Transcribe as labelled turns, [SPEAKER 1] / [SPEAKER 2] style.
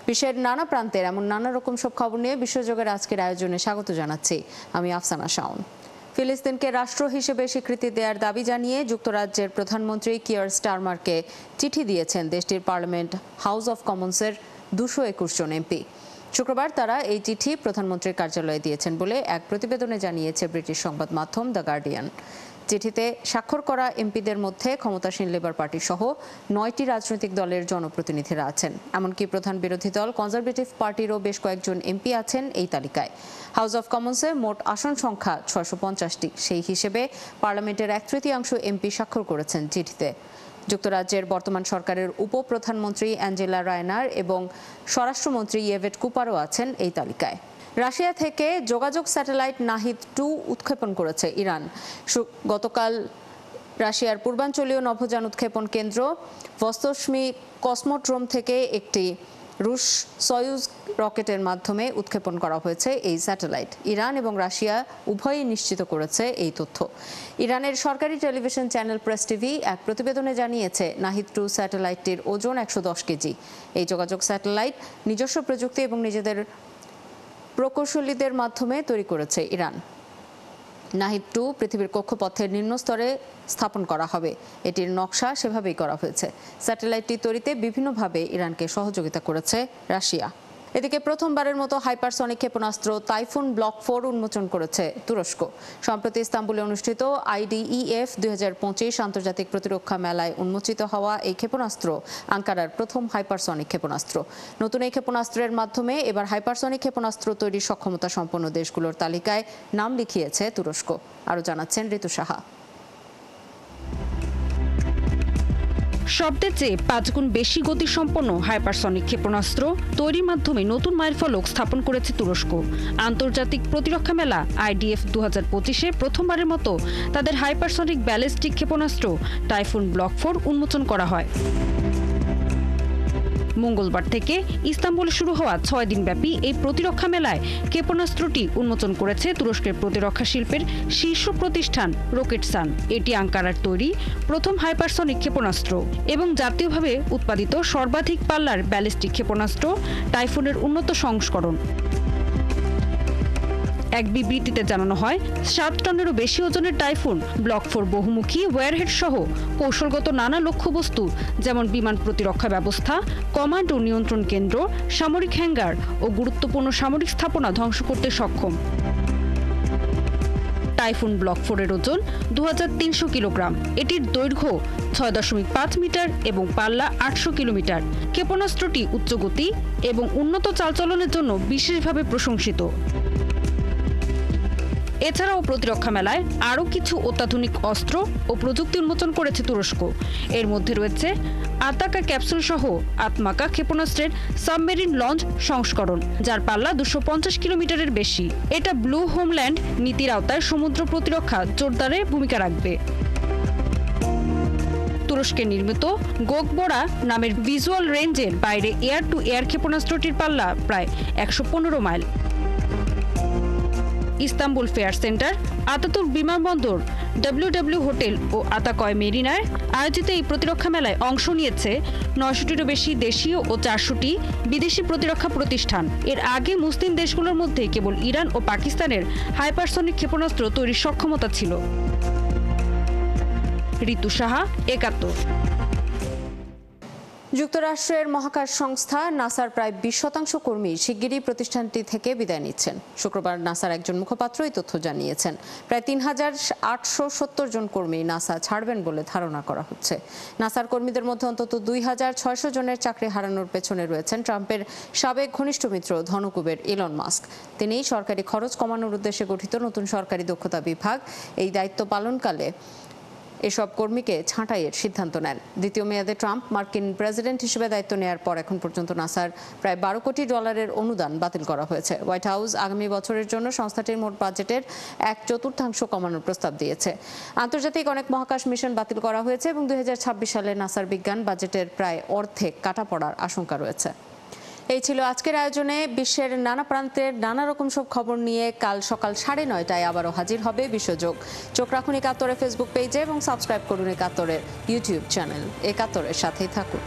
[SPEAKER 1] বিশ্বের নানা প্রান্তের এমন নানা রকম সব খবর নিয়ে বিশ্বজগের আজকের আয়োজনে স্বাগত জানাচ্ছি আমি আফসানা শাওন। ফিলিস্তিনকে রাষ্ট্র হিসেবে স্বীকৃতি দেওয়ার দাবি জানিয়ে যুক্তরাজ্যের প্রধানমন্ত্রী কিয়ার স্টারমারকে চিঠি দিয়েছেন দেশটির পার্লামেন্ট হাউস অব কমন্সের 221 জন এমপি। শুক্রবার তারা এই চিঠি প্রধানমন্ত্রীর কার্যালয়ে দিয়েছেন বলে এক প্রতিবেদনে জানিয়েছে ব্রিটিশ সংবাদ মাধ্যম দ্য গার্ডিয়ান। চিঠিতে স্বাক্ষর করা এমপিদের মধ্যে ক্ষমতাসীন লেবার পার্টি সহ 9টি রাজনৈতিক দলের জনপ্রতিনিধিরা আছেন। এমনকি প্রধান বিরোধী দল কনজারভেটিভ পার্টিরও বেশ কয়েকজন এমপি আছেন এই তালিকায়। হাউস অব কমন্সে মোট আসন সংখ্যা 650টি। সেই হিসেবে পার্লামেন্টের 1/3 এমপি স্বাক্ষর করেছেন চিঠিতে। যুক্তরাজ্যের বর্তমান সরকারের উপপ্রধানমন্ত্রী অ্যাঞ্জেলা রায়নার এবং স্বরাষ্ট্রমন্ত্রী ইয়েভেট কুপারও আছেন এই তালিকায়। রাশিয়া থেকে যোগাযোগ স্যাটেলাইট নাহিদ-2 উৎক্ষেপণ করেছে ইরান। গতকাল রাশিয়ার পূর্বাঞ্চলীয় নভোযান উৎক্ষেপণ কেন্দ্র ভস্তোসমি কসমোড্রোম থেকে একটি রুশ সয়ুজ রকেটের মাধ্যমে উৎক্ষেপণ করা হয়েছে এই স্যাটেলাইট। ইরান এবং রাশিয়া উভয়ই নিশ্চিত করেছে এই তথ্য। ইরানের সরকারি টেলিভিশন চ্যানেল প্রেস টিভি এক প্রতিবেদনে জানিয়েছে নাহিদ-2 স্যাটেলাইটটির ওজন 110 কেজি। এই যোগাযোগ স্যাটেলাইট নিজস্ব প্রযুক্তি এবং নিজেদের প্রকৌশলীদের মাধ্যমে তৈরি করেছে ইরান। নাহিদ-2 পৃথিবীর কক্ষপথের নিম্ন স্তরে স্থাপন করা হবে। এটির নকশা সেভাবেই করা হয়েছে। স্যাটেলাইটটি তৈরিতে বিভিন্নভাবে ইরানকে সহযোগিতা করেছে রাশিয়া। এদিকে প্রথমবারের মতো হাইপারসনিক ক্ষেপণাস্ত্র টাইফুন ব্লক 4 উন্মোচন করেছে তুরস্ক। সম্প্রতি ইস্তাম্বুলে অনুষ্ঠিত IDEF 2025 আন্তর্জাতিক প্রতিরক্ষা মেলায় উন্মোচিত হওয়া এই ক্ষেপণাস্ত্র আঙ্কারার প্রথম হাইপারসনিক ক্ষেপণাস্ত্র। নতুন এই ক্ষেপণাস্ত্রের মাধ্যমে এবার হাইপারসনিক ক্ষেপণাস্ত্র তৈরির সক্ষমতা সম্পন্ন দেশগুলোর তালিকায় নাম লিখিয়েছে তুরস্ক। আরও জানাচ্ছেন ঋতু সাহা।
[SPEAKER 2] শব্দের চেয়ে 5 গুণ বেশি গতিসম্পন্ন হাইপারসনিক ক্ষেপণাস্ত্র তৈরির মাধ্যমে নতুন মাইলফলক স্থাপন করেছে তুরস্ক। আন্তর্জাতিক প্রতিরক্ষা মেলা IDF 2025-এ প্রথমবারের মতো তাদের হাইপারসনিক ব্যালিস্টিক ক্ষেপণাস্ত্র টাইফুন ব্লক 4 উন্মোচন করা হয়। মঙ্গলবার থেকে ইস্তাম্বুলে শুরু হওয়া 6 দিনব্যাপী এই প্রতিরক্ষা মেলায় ক্ষেপণাস্ত্রটি উন্মোচন করেছে তুরস্কের প্রতিরক্ষা শিল্পের শীর্ষ প্রতিষ্ঠান রকেটসান। এটি আঙ্কারার তৈরি প্রথম হাইপারসনিক ক্ষেপণাস্ত্র এবং জাতীয়ভাবে উৎপাদিত সর্বাধিক পাল্লার ব্যালিস্টিক ক্ষেপণাস্ত্র টাইফুনের উন্নত সংস্করণ। এক বিবৃতিতে জানানো হয় 7 টনেরও বেশি ওজনের টাইফুন ব্লক 4 বহুমুখী ওয়্যারহেড সহ কৌশলগত নানা লক্ষ্যবস্তু যেমন বিমান প্রতিরক্ষা ব্যবস্থা, কমান্ড ও নিয়ন্ত্রণ কেন্দ্র, সামরিক হ্যাঙ্গার ও গুরুত্বপূর্ণ সামরিক স্থাপনা ধ্বংস করতে সক্ষম। টাইফুন ব্লক 4-এর ওজন 2300 কিলোগ্রাম। এটির দৈর্ঘ্য 6.5 মিটার এবং পাল্লা 800 কিলোমিটার। ক্ষেপণাস্ত্রটি উচ্চগতি এবং উন্নত চালচলনের জন্য বিশেষভাবে প্রশংসিত। এছাড়াও প্রতিরক্ষা মেলায় আরও কিছু অত্যাধুনিক অস্ত্র ও প্রযুক্তি উন্মোচন করেছে তুরস্ক। এর মধ্যে রয়েছে আতাকা ক্যাপসুল সহ আতমাকা ক্ষেপণাস্ত্রের সাবমেরিন লঞ্চ সংস্করণ, যার পাল্লা 250 কিলোমিটারের বেশি। এটা ব্লু হোমল্যান্ড নীতির আওতায় সমুদ্র প্রতিরক্ষা জোরদারে ভূমিকা রাখবে। তুরস্কের নির্মিত গোকবোরা নামের ভিজুয়াল রেঞ্জের বাইরে এয়ার টু এয়ার ক্ষেপণাস্ত্রটির পাল্লা প্রায় 115 mile. Istanbul fair centre, Ataturk বিমানবন্দর, WW হোটেল ও আতাকয় মেরিনায় আয়োজিত এই প্রতিরক্ষা মেলায় অংশ নিয়েছে 900টিরও বেশি দেশীয় ও 400টি বিদেশি প্রতিরক্ষা প্রতিষ্ঠান। এর আগে মুসলিম দেশগুলোর মধ্যে কেবল ইরান ও পাকিস্তানের হাইপারসনিক ক্ষেপণাস্ত্র তৈরির সক্ষমতা ছিল। ঋতু সাহা, 71।
[SPEAKER 1] যুক্তরাষ্ট্রের মহাকাশ সংস্থা নাসার প্রায় 20% কর্মী শিগগিরই প্রতিষ্ঠানটি থেকে বিদায় নিচ্ছেন। শুক্রবার নাসার একজন মুখপাত্র এই তথ্য জানিয়েছেন। প্রায় 3870 জন কর্মী নাসা ছাড়বেন বলে ধারণা করা হচ্ছে। নাসার কর্মীদের মধ্যে অন্তত 2600 জনের চাকরি হারানোর পেছনে রয়েছেন ট্রাম্পের সাবেক ঘনিষ্ঠ মিত্র ধনকুবের ইলন মাস্ক। তিনি সরকারি খরচ কমানোর উদ্দেশ্যে গঠিত নতুন সরকারি দক্ষতা বিভাগ এই দায়িত্ব পালনকালে এসব কর্মীকে ছাঁটাইয়ের সিদ্ধান্ত নেন। দ্বিতীয় মেয়াদে ট্রাম্প মার্কিন প্রেসিডেন্ট হিসেবে দায়িত্ব নেয়ার পর এখন পর্যন্ত নাসার প্রায় $12 কোটি অনুদান বাতিল করা হয়েছে। হোয়াইট হাউস আগামী বছরের জন্য সংস্থাটির মোট বাজেটের 1/4 কমানোর প্রস্তাব দিয়েছে। আন্তর্জাতিক অনেক মহাকাশ মিশন বাতিল করা হয়েছে এবং 2026 সালে নাসার বিজ্ঞান বাজেটের প্রায় অর্ধেক কাটা পড়ার আশঙ্কা রয়েছে। এই ছিল আজকের আয়োজনে। বিশ্বের নানা প্রান্তের নানা রকম সব খবর নিয়ে কাল সকাল 9:30টায় আবারও হাজির হবে বিশ্বযোগ। চোখ রাখুন একাত্তরের ফেসবুক পেজে এবং সাবস্ক্রাইব করুন একাত্তরের ইউটিউব চ্যানেল। একাত্তরের সাথেই থাকুন।